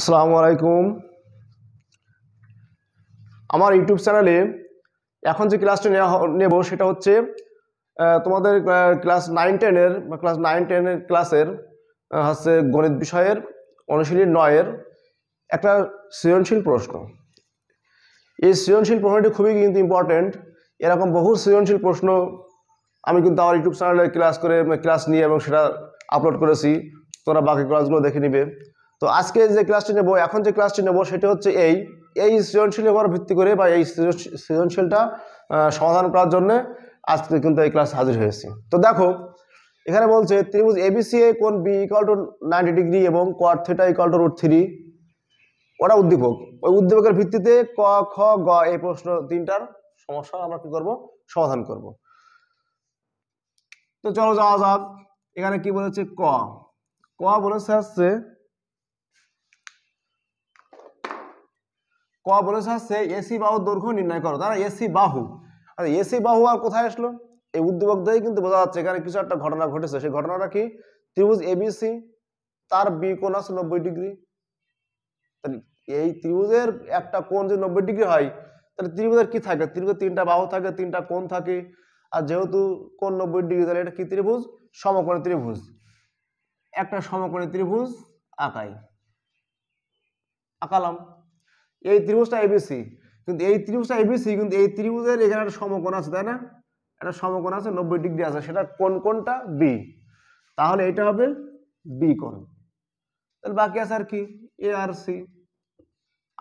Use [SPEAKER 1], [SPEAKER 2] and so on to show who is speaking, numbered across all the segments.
[SPEAKER 1] আসসালামু আলাইকুম। আমার ইউটিউব চ্যানেলে এখন যে ক্লাসটা নেব সেটা হচ্ছে তোমাদের ক্লাস 9-10-এর ক্লাসের হচ্ছে গণিত বিষয়ের অনুশীলনী 9-এর একটা সৃজনশীল প্রশ্ন। এই সৃজনশীল প্রশ্নটি খুবই কিন্তু ইম্পর্টেন্ট। এরকম বহু সৃজনশীল প্রশ্ন আমি কিন্তু আমার ইউটিউব চ্যানেলে ক্লাস নিয়ে এবং সেটা আপলোড করেছি। তোমরা বাকি ক্লাসগুলো দেখে নিবে। তো আজকে যে ক্লাসটি নেব, এখন যে ক্লাসটি নেব সেটা হচ্ছে এই সৃজনশীলের উপর ভিত্তি করে বা এই সৃজনশীলটা সমাধান করার জন্য আজকে কিন্তু এই ক্লাস হাজির হয়েছি। তো দেখো, এখানে বলছে ত্রিভুজ এবিসি কোণ বি ইকুয়াল টু 90 ডিগ্রি এবং cot থিটা ইকুয়াল টু √3। ওটা উদ্দীপক। ওই উদ্দীপকের ভিত্তিতে ক, খ, গ এই প্রশ্ন তিনটার সমস্যা আমরা কি করব, সমাধান করব। তো চলো যাওয়া যাক। এখানে কি বলেছে, ক বলেছে হচ্ছে এসি বাহুর দৈর্ঘ্য নির্ণয় করো। তারা এসি বাহু, আর এসি বাহু আর কোথায় আসলো? এই উদ্দীপক দিয়েই কিন্তু বোঝা যাচ্ছে এখানে কিছু একটা ঘটনা ঘটেছে। সেই ঘটনাটা কি? ত্রিভুজ এবিসি, তার বি কোণ আছে 90 ডিগ্রি। তাহলে এই ত্রিভুজের একটা কোণ যদি 90 ডিগ্রি হয়, তাহলে ত্রিভুজের কি থাকে? ত্রিভুজের তিনটা বাহু থাকে, তিনটা কোণ থাকে। আর যেহেতু কোণ 90 ডিগ্রি, তাহলে এটা কি ত্রিভুজ? সমকোণী ত্রিভুজ। একটা সমকোণী ত্রিভুজ আঁকালাম। এই ত্রিভুজটা এবিসি, কিন্তু এই ত্রিভুজের এখানে একটা সমকোণ আছে, তাই না? একটা সমকোণ আছে 90 ডিগ্রি আছে, সেটা কোনটা? বি। তাহলে এটা হবে বি কোণ। তাহলে বাকি আছে আর কি, এ আর সি।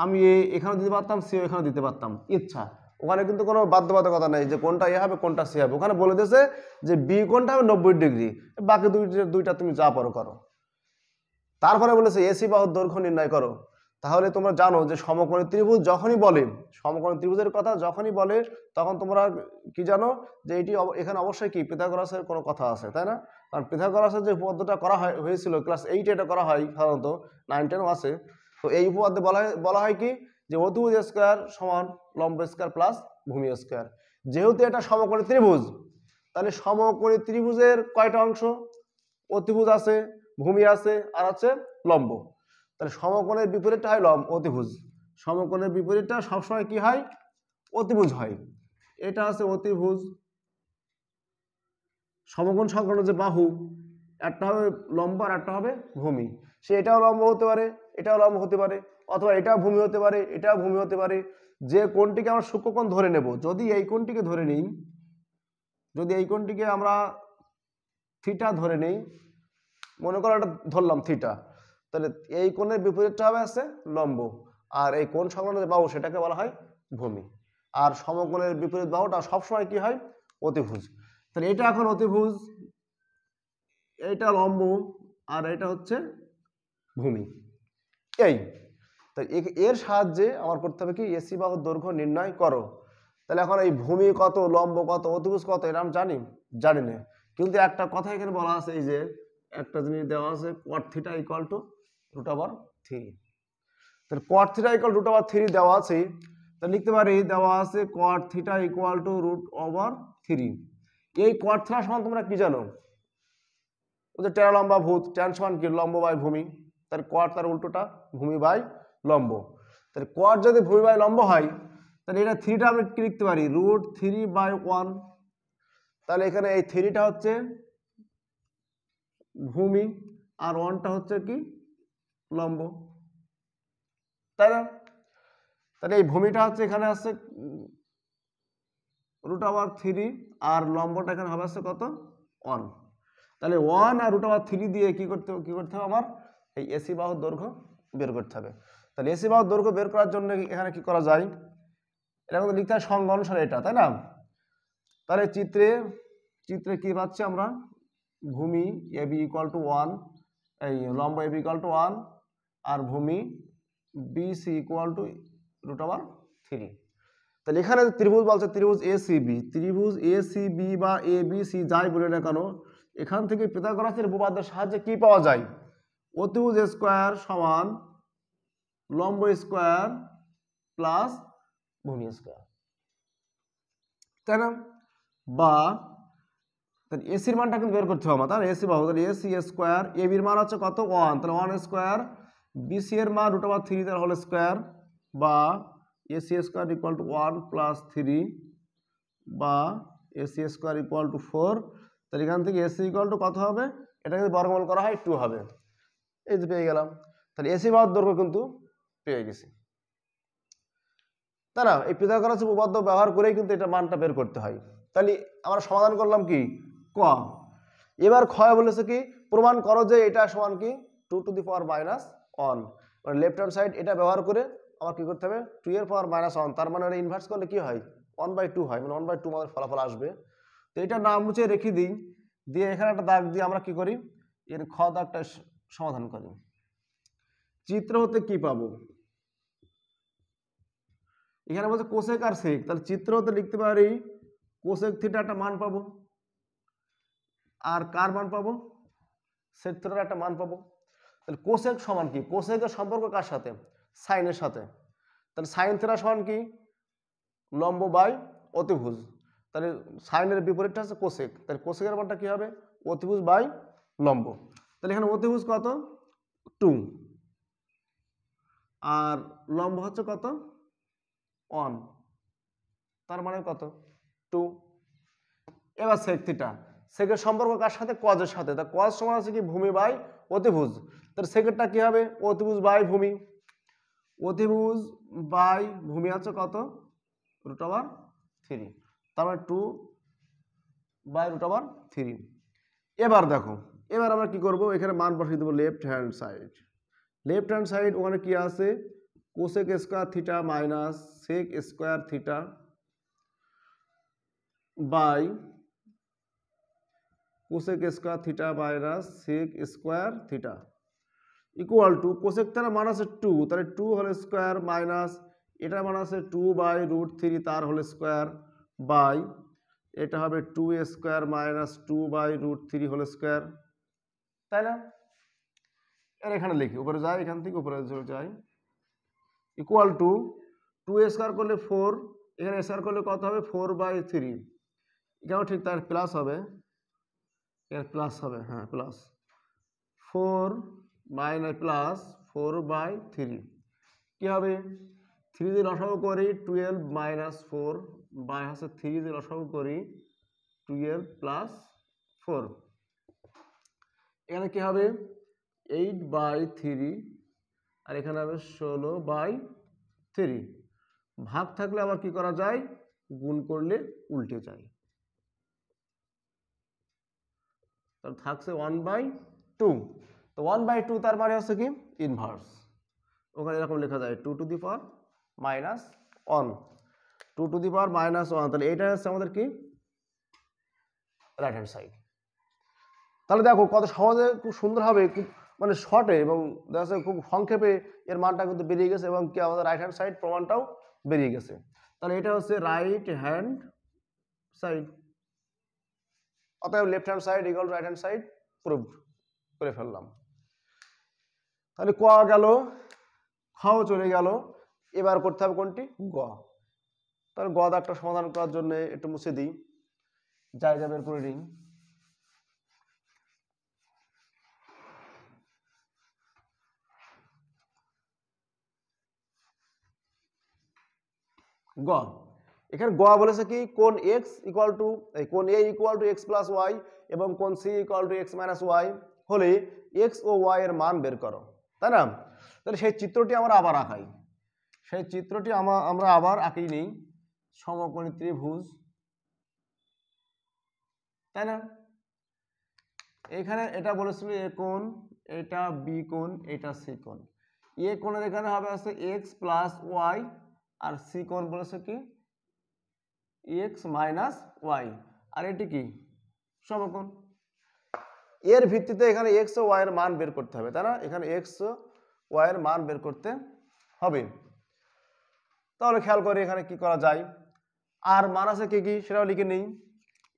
[SPEAKER 1] আমি এখানে দিতে পারতাম, সি এখানে দিতে পারতাম, ইচ্ছা। ওখানে কিন্তু কোনো বাধ্যবাধকতা নেই যে কোনটা এ হবে কোনটা সি হবে। ওখানে বলে দিয়েছে যে বি কোণটা হবে 90 ডিগ্রি, বাকি দুইটা তুমি যা পারো করো। তারপরে বলেছে এসি বাহুর দৈর্ঘ্য নির্ণয় করো। তাহলে তোমরা জানো যে সমকোণী ত্রিভুজ যখনই বলে, সমকোণী ত্রিভুজের কথা যখনই বলে, তখন তোমরা কি জানো যে এটি এখানে অবশ্যই কি পিথাগোরাসের কোনো কথা আছে, তাই না? কারণ পিথাগোরাসের যে উপপাদ্যটা করা হয়েছিল ক্লাস 8-এ, এটা করা হয় সাধারণত, 9-10ও আছে। তো এই উপপাদ্যে বলা হয় কি, যে অতিভুজ স্কয়ার সমান লম্ব স্কয়ার প্লাস ভূমি স্কয়ার। যেহেতু এটা সমকোণী ত্রিভুজ, তাহলে সমকোণী ত্রিভুজের কয়টা অংশ? অতিভুজ আছে, ভূমি আছে, আর আছে লম্ব। তাহলে সমকোণের বিপরীতটা হয় অতিভুজ। সমকোণের বিপরীতটা সবসময় কি হয়? অতিভুজ হয়। এটা আছে অতিভুজ। সমকোণ সংক্রান্ত যে বাহু, একটা হবে লম্ব আর একটা হবে ভূমি। এটাও লম্ব হতে পারে, এটাও লম্ব হতে পারে, অথবা এটাও ভূমি হতে পারে, এটাও ভূমি হতে পারে। যে কোণটিকে আমরা সূক্ষ্মকোণ ধরে নেব, যদি এই কোণটিকে ধরে নিই, যদি এই কোণটিকে আমরা থিটা ধরে নেই, মনে করো এটা ধরলাম থিটা, তাহলে এই কোণের বিপরীতটা হবে আছে লম্ব, আর এই কোণ সংক্রান্ত যে বাহু সেটাকে বলা হয় ভূমি। আর সমকোণের বিপরীত বাহুটা সবসময় কি হয়? অতিভুজ। তাহলে এটা এখন অতিভুজ, এইটা লম্ব, আর এটা হচ্ছে ভূমি। এই তাই এর সাহায্যে আমার করতে হবে কি, এসি বাহুর দৈর্ঘ্য নির্ণয় করো। তাহলে এখন এই ভূমি কত, লম্ব কত, অতিভুজ কত, এটা আমি জানি না। কিন্তু একটা কথা এখানে বলা আছে, এই যে একটা জিনিস দেওয়া আছে, cot থিটা ইকুয়াল টু √3। তাহলে cot থিটা ইকুয়াল √3 দেওয়া আছে, তাহলে লিখতে পারি দেওয়া আছে cot থিটা ইকুয়াল টু √3। এই cot থিটা সমান তোমরা কি জানো? ওই যে ট্যান লম্বা ভূত, ট্যান সমান কি? লম্ব বাই ভূমি। তাহলে cot তার উল্টোটা ভূমি বাই লম্ব। তাহলে cot যদি ভূমি বাই লম্ব হয়, তাহলে এটা থ্রিটা আমরা কি লিখতে পারি? √3/1। তাহলে এখানে এই থ্রিটা হচ্ছে ভূমি, আর 1টা হচ্ছে কি? লম্ব, তাই না? তাহলে এই ভূমিটা হচ্ছে এখানে আছে √3, আর লম্বটা এখানে হবে আছে কত? 1। তাহলে 1 আর √3 দিয়ে কি করতে হবে আমার? এই এসি বাহুর দৈর্ঘ্য বের করতে হবে। তাহলে এসি বাহুর দৈর্ঘ্য বের করার জন্য এখানে কি করা যায়? এটা কিন্তু লিখতে হয় সংজ্ঞা অনুসারে এটা, তাই না? তাহলে চিত্রে কি পাচ্ছি আমরা? ভূমি এবি ইকুয়াল টু 1, এই লম্ব এবি ইকুয়াল টু 1, আর ভূমি বিসি ইকুয়াল টু √3। তাহলে এখানে ত্রিভুজ বলছে ত্রিভুজ এসিবি বা এবিসি যাই বলে না কেন, এখান থেকে পিথাগোরাসের উপপাদ্যের সাহায্যে কি পাওয়া যায়? অতিভুজ স্কয়ার সমান লম্ব স্কয়ার প্লাস ভূমি স্কয়ার, তাই না? বা এসির মানটা কিন্তু বের করতে হবে আমার, তাহলে এসি বাহু, তাহলে এসি স্কয়ার, এবির মান হচ্ছে কত? 1, তাহলে 1 স্কয়ার বিসি এর মান √3 তার হোল স্কোয়ার বা AC square equal to 1 plus 3 বা এসি স্কোয়ার ইকুয়াল টু 4। তাহলে এখান থেকে এসি ইকুয়াল টু কত হবে, এটা যদি বর্গমূল করা হয় 2 হবে। এই যে পেয়ে গেলাম, তাহলে এসি বাহুর দৈর্ঘ্য কিন্তু পেয়ে গেছি, তাই না? এই পিথাগোরাস উপপাদ্য ব্যবহার করেই কিন্তু এটা মানটা বের করতে হয়। তাহলে আমরা সমাধান করলাম কি ক। এবার ক্ষয় বলেছে কি প্রমাণ করো যে এটা সমান কি 2⁻⁻1, মানে লেফট হ্যান্ড সাইড এটা ব্যবহার করে আমার কি করতে হবে 2⁻⁻1, তার মানে এটা ইনভার্স করলে কি হয় 1/2 হয়, মানে 1/2 আমাদের ফলাফল আসবে। তো এটা নাম মুছে রেখে দিই, দিয়ে এখানে একটা দাগ দিয়ে আমরা কি করি এর খ দাগটা সমাধান করি। চিত্র হতে কি পাবো, এখানে বলছে কোসেক আর সেক, তাহলে চিত্র হতে লিখতে পারি কোসেক থিটা একটা মান পাবো, আর কার মান পাবো সেক থিটার একটা মান পাবো। তাহলে কোসেক সমান কি, কোসেকের সম্পর্ক কার সাথে সাইনের সাথে, তাহলে সাইন থিটা সমান কি লম্ব বাই অতিভুজ, তাহলে সাইনের বিপরীতটা হচ্ছে কোসেক, তাহলে কোসেকের মানটা কি হবে অতিভুজ বাই লম্ব। তাহলে এখানে অতিভুজ কত 2 আর লম্ব হচ্ছে কত 1, তার মানে কত 2। এবার সেক থিটা, সেকের সম্পর্ক কার সাথে কজের সাথে, তা কজ সমান আছে কি ভূমি বাই অতিভুজ, তাহলে সেকেরটা কি হবে অতিভুজ বাই ভূমি, অতিভুজ বাই ভূমি আছে কত √3, তার মানে 2/√3। এবার দেখো এবার আমরা কি করব, এখানে মান বসিয়ে দেবো left hand side. Left hand side ওখানে কি আছে cosec square theta minus sec square theta by cosec square theta minus sec square theta equal to cosec থিটার মান আছে 2, তাহলে 2 হোল স্কোয়ার মাইনাস এটা মান আছে 2/√3 তার হোল স্কোয়ার বাই এটা হবে 2 স্কোয়ার মাইনাস 2/√3 হোল স্কোয়ার, তাই না? এর এখানে লিখি উপরে যাই, এখান থেকে উপরে যাই ইকুয়াল টু 2 স্কোয়ার করলে 4, এখানে স্কোয়ার করলে কত হবে 4/3, এখানেও ঠিক তার প্লাস হবে, এর প্লাস হবে, হ্যাঁ প্লাস 4 মাইনাস প্লাস 4/3 কি হবে 3 দিয়ে লসাগু করি 12 মাইনাস 4 বাই হচ্ছে 3 দিয়ে লসাগু করি 12 প্লাস 4, এখানে কি হবে 8/3 আর এখানে হবে 16/3, ভাগ থাকলে আবার কি করা যায় গুণ করলে উল্টে যায়, তাহলে থাকছে 1/2, তো 1/2 তার মানে হচ্ছে কি ইনভার্স, ওখানে এরকম লেখা যায় 2⁻⁻1, 2⁻⁻1, তাহলে এইটা হচ্ছে আমাদের কি রাইট হ্যান্ড সাইড। তাহলে দেখো কত সহজে খুব সুন্দরভাবে খুব মানে শর্টে এবং দেখা যাচ্ছে খুব সংক্ষেপে এর মানটা কিন্তু বেরিয়ে গেছে এবং কি আমাদের রাইট হ্যান্ড সাইড প্রমাণটাও বেরিয়ে গেছে। তাহলে এটা হচ্ছে রাইট হ্যান্ড সাইড, অতএব left hand side equal to right hand side proved করে ফেললাম। তাহলে ক গেল, খাও চলে গেল, এবার করতে হবে কোনটি গ। তাহলে গ দাগটা সমাধান করার জন্য একটু মুছে দিই, জায়গা বের করে নিই। গ, এখানে গ বলেছে কি কোণ এক্স ইকুয়াল টু কোণ A equal to X plus Y এবং কোণ C equal to X minus Y হলে এক্স ও ওয়াই এর মান বের করো, তাই না? তাহলে সেই চিত্রটি আমরা আবার আঁকাই, সেই চিত্রটি আমরা আবার আঁকি নিই, সমকোণী ত্রিভুজ, তাই না? এখানে এটা বলেছিল এ কোণ, এটা বি কোণ, এটা সি কোণ। এ কোণের এখানে হবে আছে এক্স প্লাস ওয়াই আর সি কোণ বলেছে কি এক্স মাইনাস ওয়াই, আর এটি কি সমকোণ। এর ভিত্তিতে এখানে এক্স ও ওয়াই এর মান বের করতে হবে, তাই না? এখানে এক্স ও ওয়াই এর মান বের করতে হবে। তাহলে খেয়াল করে এখানে কি করা যায়, আর মান আছে কি কি সেটাও লিখে নেই।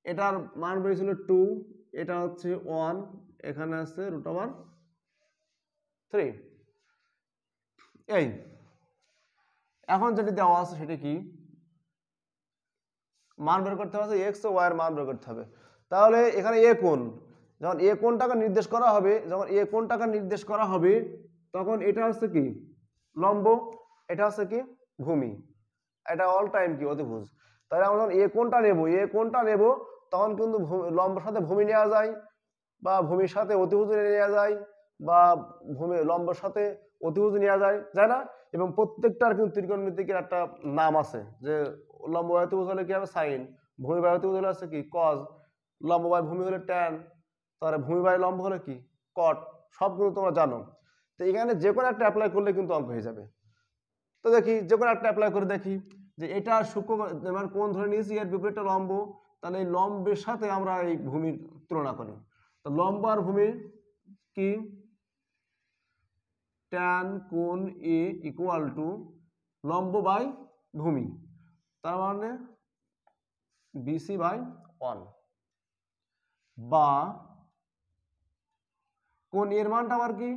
[SPEAKER 1] এটার মান বেরিয়েছিল 2, এটা হচ্ছে 1, এখানে আছে √3। এই এখন যেটি দেওয়া আছে সেটা কি মান বের করতে হবে, এক্স ও ওয়াই এর মান বের করতে হবে। তাহলে এখানে এ কোণ, যখন এ কোণটাকে নির্দেশ করা হবে, যখন এ কোণটাকে নির্দেশ করা হবে তখন এটা হচ্ছে কি লম্ব, এটা হচ্ছে কি ভূমি, এটা অল টাইম কি অতিভুজ। তাহলে আমরা যখন এ কোণটা নেব তখন কিন্তু লম্বের সাথে ভূমি নেওয়া যায়, বা ভূমির সাথে অতিভুজ নেওয়া যায়, বা ভূমি লম্বের সাথে অতিভুজ নেওয়া যায়, তাই না? এবং প্রত্যেকটার কিন্তু ত্রিকোণমিতিকের একটা নাম আছে, যে লম্ব বাই অতিভুজ হলে কি হবে সাইন, ভূমি বাই অতিভুজ হলে আছে কি কজ, লম্ব বাই ভূমি হলে ট্যান, তাহলে ভূমি বাই লম্ব হলে কি কট, সবগুলো তোমরা জানো। তো এখানে যে কোনো একটা অ্যাপ্লাই করলে কিন্তু অঙ্ক হয়ে যাবে। তো দেখি যে কোনো একটা অ্যাপ্লাই করে দেখি, যে এটা সূক্ষ্ম মানে কোণ ধরে নিয়েছি, এর বিপরীতটা লম্ব, তাহলে এই লম্বের সাথে আমরা এই ভূমির তুলনা করি। তো লম্ব আর ভূমি কি ট্যান কোণ এ ইকুয়াল টু লম্ব বাই ভূমি, তার মানে বিসি বাই 1, বা কোণ এর মানটা আবার কি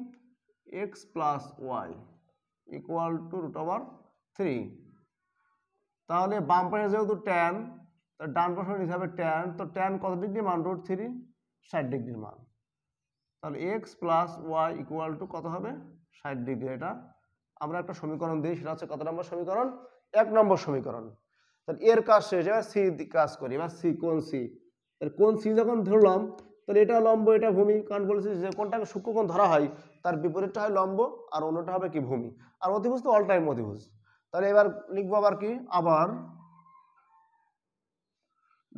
[SPEAKER 1] X plus Y equal to √3। তাহলে বাম পাশে যেহেতু ট্যান, তার ডান পাশে নিতে হবে ট্যান, তো ট্যান কত ডিগ্রি মান √3 60 ডিগ্রির মান, তাহলে X plus Y equal to কত হবে 60 ডিগ্রি। এটা আমরা একটা সমীকরণ দিই, সেটা হচ্ছে কত নম্বর সমীকরণ 1 নম্বর সমীকরণ। তাহলে এর কাজ শেষ, এবার সি কাজ করি, এবার সি কোণ সি, তাহলে কোণ সি যখন ধরলাম তাহলে এটা লম্ব এটা ভূমি, কারণ বলেছি যে কোণটাকে সূক্ষ্মকোণ ধরা হয় তার বিপরীতটা হয় লম্ব আর অন্যটা হবে কি ভূমি, আর অতিভুজ তো অল টাইম অতিভুজ। তাহলে এবার লিখবো আবার কি, আবার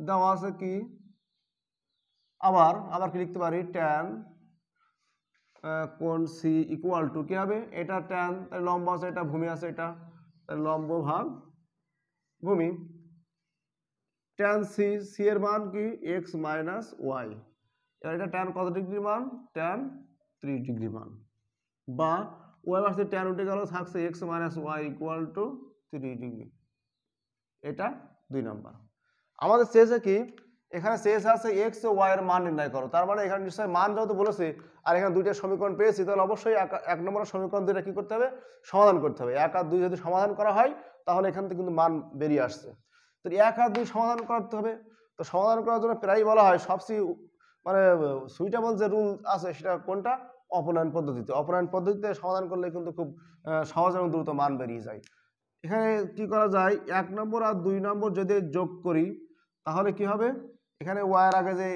[SPEAKER 1] দেওয়া আছে কি, আবার আবার কি লিখতে পারি ট্যান কোণ সি ইকুয়াল টু কি হবে, এটা ট্যান, তাহলে লম্ব আছে এটা ভূমি আছে এটা, তাহলে লম্ব ভাগ ভূমি, ট্যান সি, সি এর মান কি এক্স মাইনাস ওয়াই, এবার এটা ট্যান কত ডিগ্রি মান ট্যান 3 ডিগ্রি মান, বা ওয়াই পাশে ট্যান উঠে গেল থাকছে X minus Y equal to 3 degree, এটা 2 নম্বর। আমাদের শেষে কি এখানে শেষ আছে এক্স ও ওয়াই এর মান নির্ণয় করো, তার মানে এখানে নিশ্চয়ই মান যেহেতু বলেছে আর এখানে দুইটা সমীকরণ পেয়েছি, তাহলে অবশ্যই এক নম্বরের সমীকরণ দুইটা কি করতে হবে সমাধান করতে হবে। 1 আর 2 যদি সমাধান করা হয় তাহলে এখান থেকে কিন্তু মান বেরিয়ে আসছে। তো 1 আর 2 সমাধান করতে হবে, তো সমাধান করার জন্য প্রায় বলা হয় সবচেয়ে মানে সুইটেবল যে রুল আছে সেটা কোনটা, অপনয়ন পদ্ধতিতে। অপনয়ন পদ্ধতিতে সমাধান করলে কিন্তু খুব সহজ এবং দ্রুত মান বেরিয়ে যায়। এখানে কি করা যায় 1 নম্বর আর 2 নম্বর যদি যোগ করি তাহলে কি হবে, এখানে ওয়াই এর আগে যে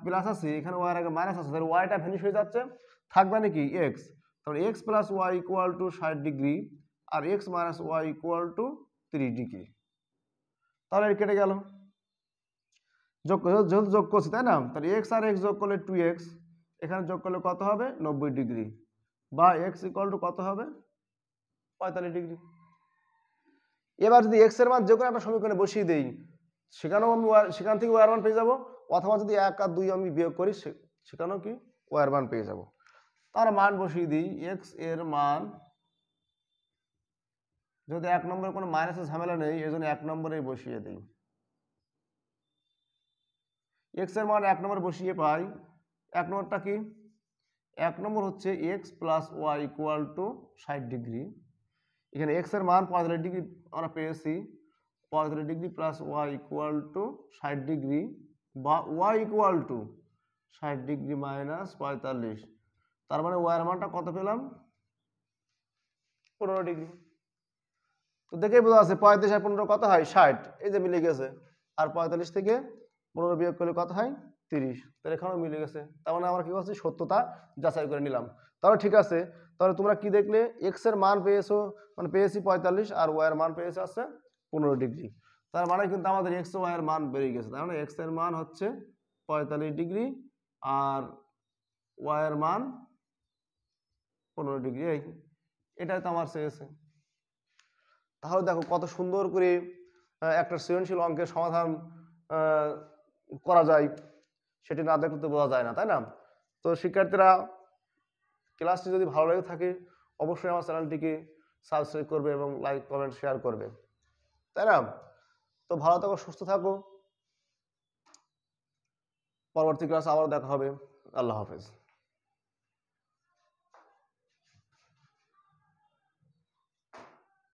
[SPEAKER 1] প্লাস আছে এখানে ওয়াই এর আগে মাইনাস আছে, তাহলে ওয়াইটা ভ্যানিশ হয়ে যাচ্ছে, থাকবে নাকি এক্স, তাহলে X plus Y equal to 60 degree আর X minus Y equal to 3 degree, তাহলে কেটে গেল, যেহেতু যোগ করছি তাই না, তাহলে এক্স আর এক্স যোগ করলে 2x, এখানে যোগ করলে কত হবে 90 ডিগ্রি, বা এক্স ইকুয়াল টু কত হবে 45 ডিগ্রি। এবার যদি এক্স এর মান যে কোনো একটা সমীকরণে বসিয়ে দেই সেখানেও আমি সেখান থেকে ওয়াই এর মান পেয়ে যাবো, অথবা যদি 1 আর 2 আমি বিয়োগ করি সেখানেও কি ওয়াই এর মান পেয়ে যাব। তার মান বসিয়ে দিই, এক্স এর মান যদি 1 নম্বরে কোনো মাইনাসের ঝামেলা নেই এই জন্য 1 নম্বরেই বসিয়ে দিই, এক্স এর মান 1 নম্বরে বসিয়ে পাই, 1 নম্বরটা কি 1 নম্বর হচ্ছে x plus Y equal to 60 degree, এখানে এক্স এর মান 45 ডিগ্রি আমরা পেয়েছি, 45 degree plus Y equal to 60 degree, বা y equal to 60 degree minus 45, তার মানে ওয়াই এর মানটা কত পেলাম 15 ডিগ্রি। তো দেখেই বোঝা আছে 35 আর 15 কত হয় 60, এই যে মিলে গেছে, আর 45 থেকে 15 বিয়োগ করলে কত হয় 30, তাহলে এখানেও মিলে গেছে, তার মানে আমরা কি করছি সত্যতা যাচাই করে নিলাম। তাহলে ঠিক আছে, তাহলে তোমরা কি দেখলে এক্স এর মান পেয়েছো মানে পেয়েছি 45 আর ওয়াই এর মান পেয়েছে আছে 15 ডিগ্রি, তার মানে কিন্তু আমাদের এক্স ও ওয়াই এর মান বেরিয়ে গেছে, তার মানে এক্স এর মান হচ্ছে 45 ডিগ্রি আর ওয়াই এর মান 15 ডিগ্রি, এটাই তো আমার চেয়েছে। তাহলে দেখো কত সুন্দর করে একটা সৃজনশীল অঙ্কের সমাধান করা যায়, সেটি না দেখলে তো বোঝা যায় না, তাই না? তো শিক্ষার্থীরা ক্লাসটি যদি ভালো লেগে থাকে অবশ্যই আমার চ্যানেলটিকে সাবস্ক্রাইব করবে এবং লাইক কমেন্ট শেয়ার করবে, তাই না? তো ভালো থাকো, সুস্থ থাকো, পরবর্তী ক্লাস আবারও দেখা হবে, আল্লাহ হাফেজ।